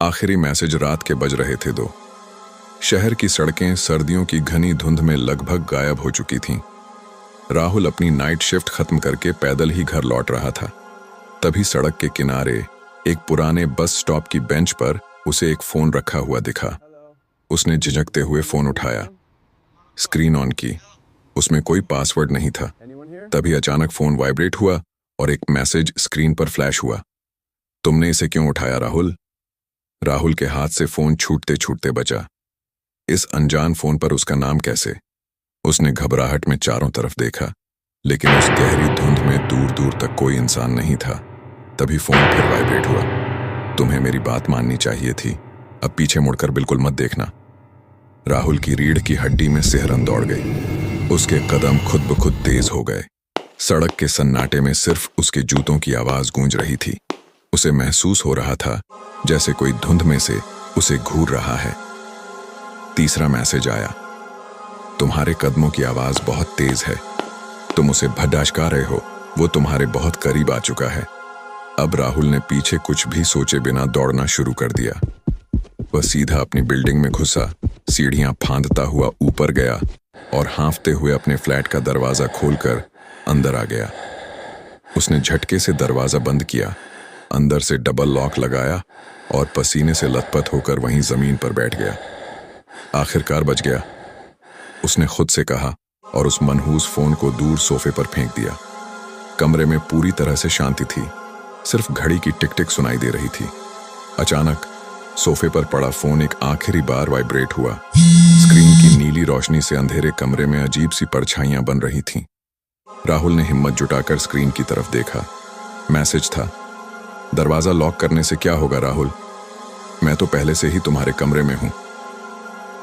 आखिरी मैसेज रात के बज रहे थे 2। शहर की सड़कें सर्दियों की घनी धुंध में लगभग गायब हो चुकी थीं। राहुल अपनी नाइट शिफ्ट खत्म करके पैदल ही घर लौट रहा था। तभी सड़क के किनारे एक पुराने बस स्टॉप की बेंच पर उसे एक फोन रखा हुआ दिखा। उसने झिझकते हुए फोन उठाया, स्क्रीन ऑन की। उसमें कोई पासवर्ड नहीं था। तभी अचानक फोन वाइब्रेट हुआ और एक मैसेज स्क्रीन पर फ्लैश हुआ। तुमने इसे क्यों उठाया राहुल? राहुल के हाथ से फोन छूटते छूटते बचा। इस अनजान फोन पर उसका नाम कैसे? उसने घबराहट में चारों तरफ देखा, लेकिन उस गहरी धुंध में दूर दूर तक कोई इंसान नहीं था। तभी फोन फिर वाइब्रेट हुआ। तुम्हें मेरी बात माननी चाहिए थी, अब पीछे मुड़कर बिल्कुल मत देखना। राहुल की रीढ़ की हड्डी में सिहरन दौड़ गई। उसके कदम खुद ब खुद तेज हो गए। सड़क के सन्नाटे में सिर्फ उसके जूतों की आवाज गूंज रही थी। उसे महसूस हो रहा था जैसे कोई धुंध में से उसे घूर रहा है। तीसरा मैसेज आया, तुम्हारे कदमों की आवाज बहुत तेज है। तुम उसे भड़ाका रहे हो, वो तुम्हारे बहुत करीब आ चुका है। अब राहुल ने पीछे कुछ भी सोचे बिना दौड़ना शुरू कर दिया। वह सीधा अपनी बिल्डिंग में घुसा, सीढ़ियां फांदता हुआ ऊपर गया और हांफते हुए अपने फ्लैट का दरवाजा खोलकर अंदर आ गया। उसने झटके से दरवाजा बंद किया, अंदर से डबल लॉक लगाया और पसीने से लथपथ होकर वहीं जमीन पर बैठ गया। आखिरकार बच गया, उसने खुद से कहा और उस मनहूस फोन को दूर सोफे पर फेंक दिया। कमरे में पूरी तरह से शांति थी, सिर्फ घड़ी की टिक टिक सुनाई दे रही थी। अचानक सोफे पर पड़ा फोन एक आखिरी बार वाइब्रेट हुआ। स्क्रीन की नीली रोशनी से अंधेरे कमरे में अजीब सी परछाइयां बन रही थीं। राहुल ने हिम्मत जुटाकर स्क्रीन की तरफ देखा। मैसेज था, दरवाजा लॉक करने से क्या होगा राहुल? मैं तो पहले से ही तुम्हारे कमरे में हूं।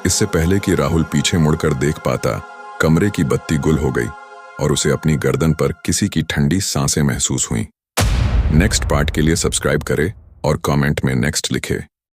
इससे पहले कि राहुल पीछे मुड़कर देख पाता, कमरे की बत्ती गुल हो गई और उसे अपनी गर्दन पर किसी की ठंडी सांसें महसूस हुईं। नेक्स्ट पार्ट के लिए सब्सक्राइब करें और कमेंट में नेक्स्ट लिखे।